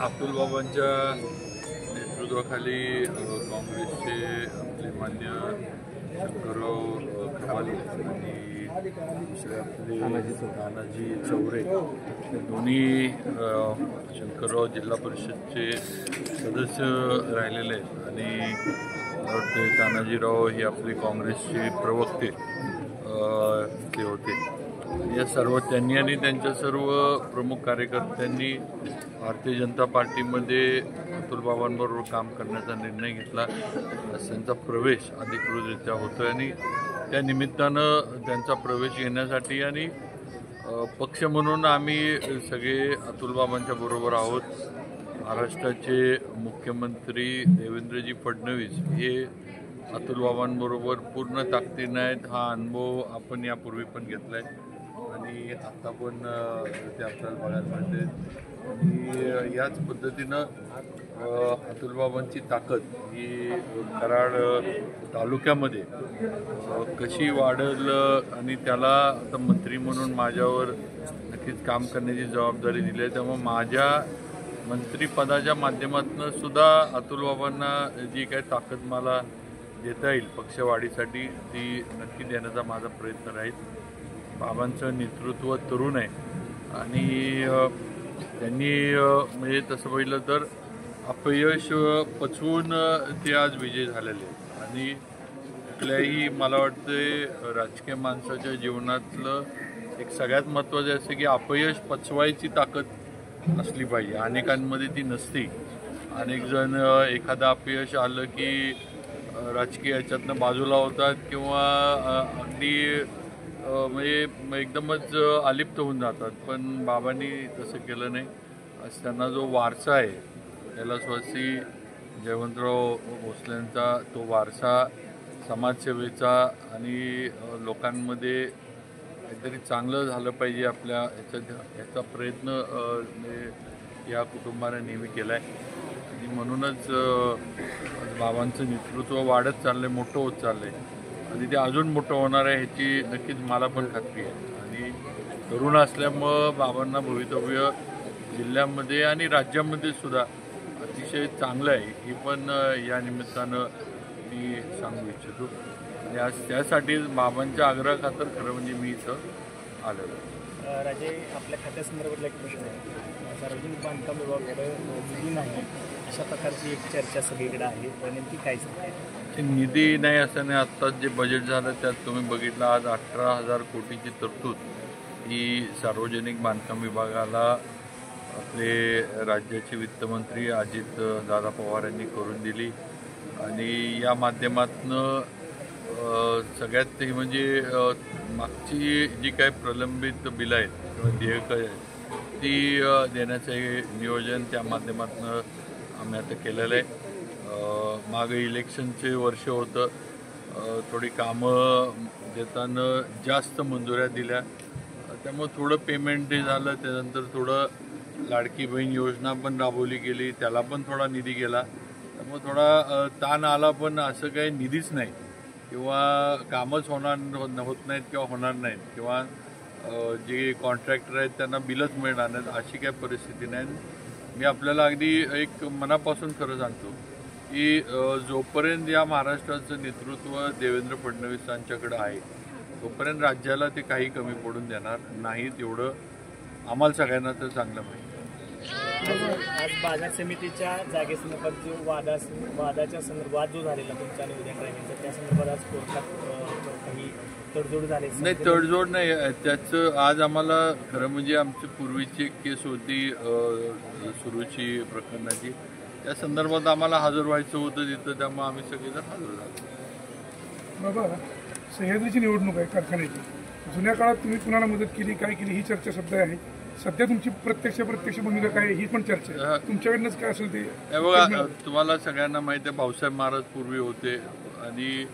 अब्दुल बाबांच्या नेतृत्वाखाली काँग्रेसचे आपले मान्य शंकरराव खराले आणि दुसरे आपले तानाजी चौरे हे दोन्ही शंकरराव जिल्हा परिषदचे सदस्य राहिलेले आहेत आणि मला वाटते तानाजीराव हे आपले काँग्रेसचे प्रवक्ते ते होते। या सर्व त्यांनी आणि त्यांच्या सर्व प्रमुख कार्यकर्त्यांनी भारतीय जनता पार्टीमध्ये अतुल बाबांबरोबर काम करण्याचा निर्णय घेतला। त्यांचा प्रवेश अधिकृतरित्या होतोय आणि त्या निमित्तानं त्यांचा प्रवेश घेण्यासाठी आणि पक्ष म्हणून आम्ही सगळे अतुल बाबांच्या बरोबर आहोत। महाराष्ट्राचे मुख्यमंत्री देवेंद्रजी फडणवीस हे अतुल बाबांबरोबर पूर्ण ताकदीने आहेत। हा अनुभव आपण यापूर्वी पण घेतलाय आणि आता पण ते आपल्याला बघायला मिळते आणि याच पद्धतीनं अतुल बाबांची ताकद ही कराड तालुक्यामध्ये कशी वाढेल आणि त्याला आता मंत्री म्हणून माझ्यावर नक्कीच काम करण्याची जबाबदारी दिली आहे। त्यामुळे माझ्या मंत्रिपदाच्या माध्यमातून सुद्धा अतुल बाबांना जी काही ताकद मला देता येईल पक्षवाढीसाठी ती नक्की देण्याचा माझा प्रयत्न राहील। बाबांचं नेतृत्व तरुण आहे आणि त्यांनी म्हणजे तसं पाहिलं तर अपयश पचवून ते आज विजय झालेले आहेत आणि कुठल्याही मला वाटते राजकीय माणसाच्या जीवनातलं एक सगळ्यात महत्त्वाचं असं की अपयश पचवायची ताकद असली पाहिजे। अनेकांमध्ये ती नसते। अनेक जण एखादं अपयश आलं की राजकीय याच्यातनं बाजूला होतात किंवा अगदी म्हणजे एकदमच अलिप्त होऊन जातात, पण बाबांनी तसं केलं नाही। आज त्यांना जो वारसा आहे कैलासवासी जयवंतराव भोसलेंचा तो वारसा समाजसेवेचा आणि लोकांमध्ये काहीतरी चांगलं झालं पाहिजे आपल्या याचा प्रयत्न या कुटुंबाने नेहमी केला आहे आणि म्हणूनच बाबांचं नेतृत्व वाढत चाललं आहे, मोठं होत चाललं आहे आणि ते अजून मोठं होणार आहे ह्याची नक्कीच मला पण खात्री आहे। आणि तरुण असल्यामुळं बाबांना भवितव्य जिल्ह्यामध्ये आणि राज्यामध्ये सुद्धा अतिशय चांगलं आहे हे पण या निमित्तानं मी सांगू इच्छितो आणि आज त्यासाठी बाबांच्या आग्रहाखातर खरं म्हणजे मी इथं आलेलो आहे। राजे, आपल्या खात्यासंदर्भातला एक प्रश्न आहे। सार्वजनिक बांधकाम विभागाकडे निधी नाही अशा प्रकारची एक चर्चा सगळीकडे आहे, पण नेमकी काय सांगते? निधी नाही असं नाही। आत्ताच जे बजेट झालं त्यात तुम्ही बघितलं आज 18,000 कोटीची तरतूद ही सार्वजनिक बांधकाम विभागाला आपले राज्याचे वित्तमंत्री अजित दादा पवार यांनी करून दिली आणि या माध्यमातून सगळ्यात म्हणजे मागची जी काही प्रलंबित बिलं आहेत किंवा देयकं आहेत ती देण्याचं नियोजन त्या माध्यमातून आम्ही आता केलेलं आहे। मागे इलेक्शनचे वर्ष होतं, थोडी कामं देताना जास्त मंजुऱ्या दिल्या त्यामुळे थोडं पेमेंट ते झालं। त्यानंतर थोडं लाडकी बहीण योजना पण राबवली गेली, त्याला पण थोडा निधी गेला, त्यामुळे थोडा ताण आला, पण असं काही निधीच नाही किंवा कामच होत नाहीत किंवा होणार नाहीत किंवा जे कॉन्ट्रॅक्टर आहेत त्यांना बिलच मिळणार नाहीत अशी काही परिस्थिती नाही। मी आपल्याला अगदी एक मनापासून खरं सांगतो की जोपर्यंत या महाराष्ट्राचं नेतृत्व देवेंद्र फडणवीसांच्याकडे आहे तोपर्यंत राज्याला ते काही कमी पडून देणार नाहीत, एवढं आम्हाला सगळ्यांना तर चांगलं माहिती आहे। आज बाजार समितीच्या जागेसंदर्भात जो वादाच्या संदर्भात जो झालेला तुमच्या आणि उद्या ड्रायव्हिंगचा त्या संदर्भात आज कोर्टात काही तडजोड झाली नाही? तडजोड नाही, त्याचं आज आम्हाला खरं म्हणजे आमची पूर्वीची केस होती सुरूची प्रकरणाची, त्या संदर्भात आम्हाला हजर व्हायचं होतं तिथं, त्यामुळे आम्ही सगळेजण हजर झालो। बाबा, सह्याद्रीची निवडणूक आहे कारखान्याची, जुन्या काळात तुम्ही कुणाला मदत केली काय केली ही चर्चा सध्या आहे, सध्या तुमची प्रत्यक्ष भूमिका काय ही पण चर्चा आहे, तुमच्याकडनंच काय असेल ते बघा। तुम्हाला सगळ्यांना माहिती आहे भाऊसाहेब महाराज पूर्वी होते आणि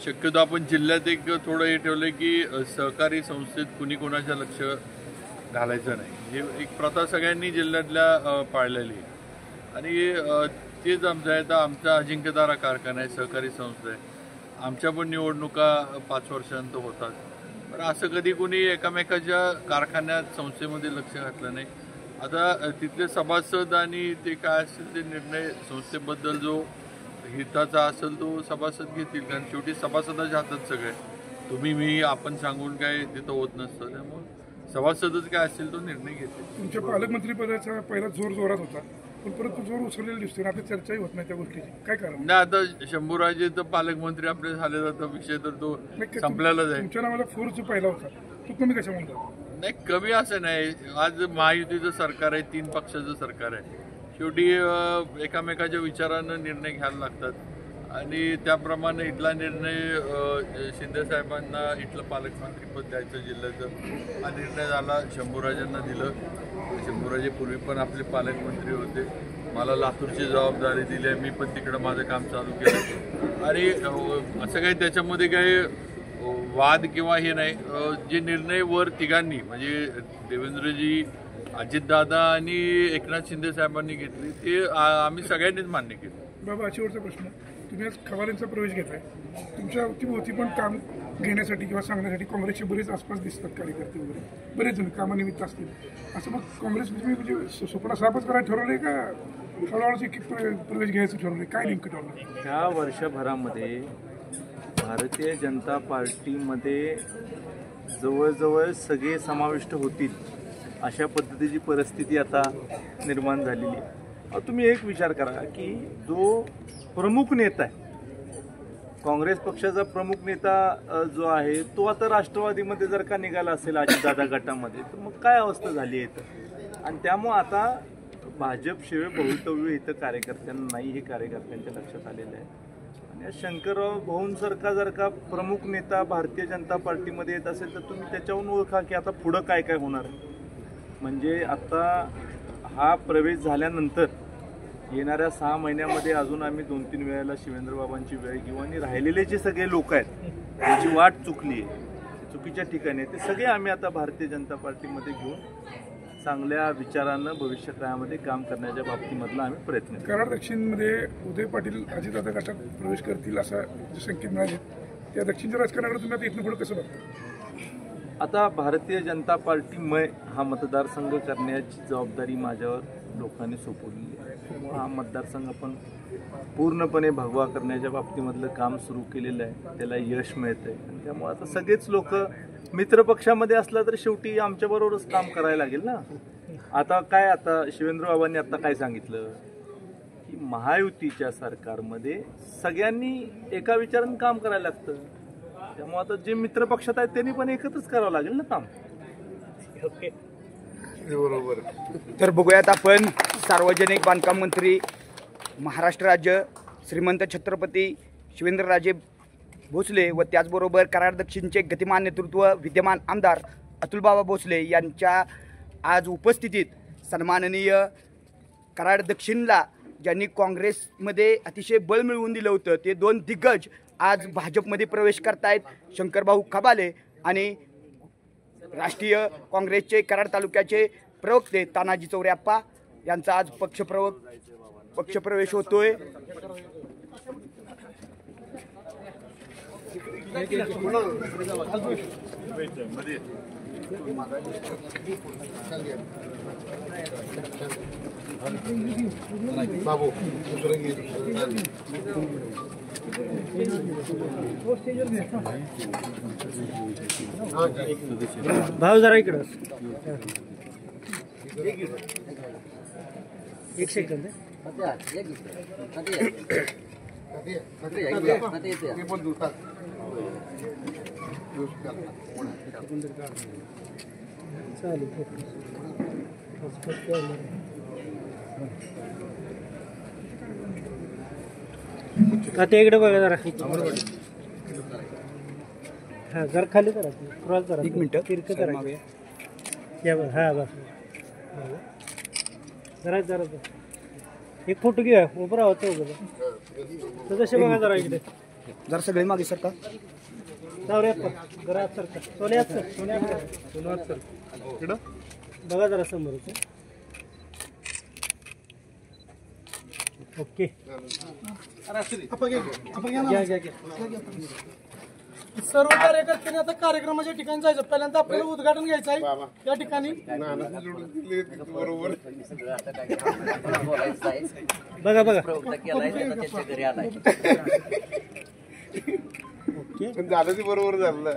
शक्यतो आपण जिल्ह्यात एक थोडं हे ठेवलं की सहकारी संस्थेत कुणी कोणाच्या लक्ष घालायचं नाही, हे एक प्रथा सगळ्यांनी जिल्ह्यातल्या पाळलेली आणि तेच आमचं आहे। तर आमचा अजिंक्यतारा कारखाना आहे, सहकारी संस्था आहे, आमच्या पण निवडणुका 5 वर्षानंतर होतात पण असं कधी कोणी एकामेकाच्या कारखान्यात संस्थेमध्ये लक्ष घातलं नाही. आता तिथले सभासद आणि ते काय असेल ते निर्णय संस्थेबद्दल जो हिताचा असेल तो सभासद घेतील, कारण शेवटी सभासदाच्या हातात सगळे, तुम्ही मी आपण सांगून काय तिथं होत नसतं. त्यामुळे सभासदच काय असेल तो निर्णय घेतील. तुमच्या पालकमंत्रीपदाचा पहिला जोर जोरात होता, पण परत तो जोर उसरलेला दिसतो. आता चर्चाही होत नाही त्या गोष्टीची, काय कारण? नाही, आता शंभूराजे तर पालकमंत्री आपले झाले जातं, विषय तर तो संपलेला जाईल. तुमच्या नावाला फोर्स जो पहिला होता तो कमी कशा म्हणतात? नाही, कमी असं नाही. आज महायुतीचं सरकार आहे, 3 पक्षाचं सरकार आहे. शेवटी एकामेकाच्या विचारानं निर्णय घ्यायला लागतात आणि त्याप्रमाणे इथला निर्णय शिंदे साहेबांना इथलं पालकमंत्रीपद द्यायचं जिल्ह्याचं हा निर्णय झाला. शंभूराजांना दिलं. शंभूराजे पूर्वी पण आपले पालकमंत्री होते. मला लातूरची जबाबदारी दिली आहे, मी पण तिकडं माझं काम चालू केलं आणि असं काही त्याच्यामध्ये काही वाद किंवा हे नाही. जे निर्णय वर तिघांनी म्हणजे देवेंद्रजी, अजितदादा आणि एकनाथ शिंदे साहेबांनी घेतले ते आम्ही सगळ्यांनीच मान्य केलं. बाबा, शेवटचा प्रश्न, तुम्ही आज खवालेंचा प्रवेश घेताय, तुमच्या अवतीभोवती पण काम घेण्यासाठी किंवा सांगण्यासाठी काँग्रेसचे बरेच आसपास दिसतात कार्यकर्ते वगैरे, बरेच जण कामानिमित्त असतील. असं मग काँग्रेस म्हणजे स्वप्न सापच करायला ठरवलंय का हळूहळू एक प्रवेश घ्यायचं ठरवलंय? काय नेमकं ठरवलं? ह्या वर्षभरामध्ये भारतीय जनता पार्टीमध्ये जवळजवळ सगळे समाविष्ट होतील अशा पद्धतीची परिस्थिती आता निर्माण झालेली आहे. तुम्ही एक विचार करा की जो प्रमुख नेता आहे, काँग्रेस पक्षाचा प्रमुख नेता जो आहे तो आता राष्ट्रवादीमध्ये जर का निघाला असेल अजितदादा गटामध्ये, तर मग काय अवस्था झाली आहे तर. आणि त्यामुळं आता भाजपशिवाय भवितव्य इथं कार्यकर्त्यांना नाही, हे कार्यकर्त्यांच्या लक्षात आलेलं आहे. आणि शंकरराव भाऊंसारखा जर का प्रमुख नेता भारतीय जनता पार्टीमध्ये येत असेल तर तुम्ही त्याच्यावरून ओळखा की आता पुढं काय काय होणार आहे. म्हणजे आता हा प्रवेश झाल्यानंतर येणाऱ्या 6 महिन्यामध्ये अजून आम्ही 2-3 वेळेला शिवेंद्रबाबांची वेळ घेऊ आणि राहिलेले जे सगळे लोक आहेत त्यांची वाट चुकली आहे, चुकीच्या ठिकाणी ते सगळे आम्ही आता भारतीय जनता पार्टीमध्ये घेऊन चांगल्या विचारानं भविष्य काळामध्ये काम करण्याच्या बाबतीमधला आम्ही प्रयत्न करू. कराड दक्षिणमध्ये उदय पाटील अजितदादा गटात प्रवेश करतील असा जे संकेत मिळाले, त्या दक्षिणच्या राजकारणाकडे तुम्ही आता इथनं पुढे कसं बघता? आता भारतीय जनता पार्टीमय हा मतदारसंघ करण्याची जबाबदारी माझ्यावर लोकांनी सोपवली आहे. हा मतदारसंघ आपण पूर्णपणे भगवा करण्याच्या बाबतीमधलं काम सुरू केलेलं आहे, त्याला यश मिळतं आहे. आणि त्यामुळे आता सगळेच लोक मित्रपक्षामध्ये असला तर शेवटी आमच्याबरोबरच काम करायला लागेल ना. आता काय, आता शिवेंद्रबाबांनी आता काय सांगितलं की महायुतीच्या सरकारमध्ये सगळ्यांनी एका विचारानं काम करायला लागतं. त्यामुळे आता जे मित्रपक्षात आहेत त्यांनी पण एकत्रच करावं लागेल ना काम. बरोबर. तर बघूयात आपण सार्वजनिक बांधकाम मंत्री महाराष्ट्र राज्य श्रीमंत छत्रपती शिवेंद्रराजे भोसले व त्याचबरोबर कराड दक्षिणचे गतिमान नेतृत्व विद्यमान आमदार अतुलबाबा भोसले यांच्या आज उपस्थितीत सन्माननीय कराड दक्षिणला ज्यांनी काँग्रेसमध्ये अतिशय बळ मिळवून दिलं होतं ते 2 दिग्गज आज भाजपमध्ये प्रवेश करतायत. शंकरभाऊ खबाले आणि राष्ट्रीय काँग्रेसचे कराड तालुक्याचे प्रवक्ते तानाजी चौऱ्याप्पा यांचा आज पक्षप्रवेश होतोय. भाऊ जरा इकडं एक सेकंद. आता इकडे बघा जरा. हा जरा खाली करा, क्रॉस करा, 1 मिनिट तिरकं करा. या बघ, हा बस जरा जरा एक फोटो घ्या, उभं राहतो तर तसे बघा जरा इकडे जरा सगळे मागे सरका. जाऊया जरा सरका. सोन्यात सर इकडं बघा जरा समोर. ओके, घ्या घ्या घ्या. सर्व कार्यकर्त्यांनी आता कार्यक्रमाच्या ठिकाणी जायचं. पहिल्यांदा आपल्याला उद्घाटन घ्यायचं आहे या ठिकाणी. बघा बघा झालं ते बरोबर झालं.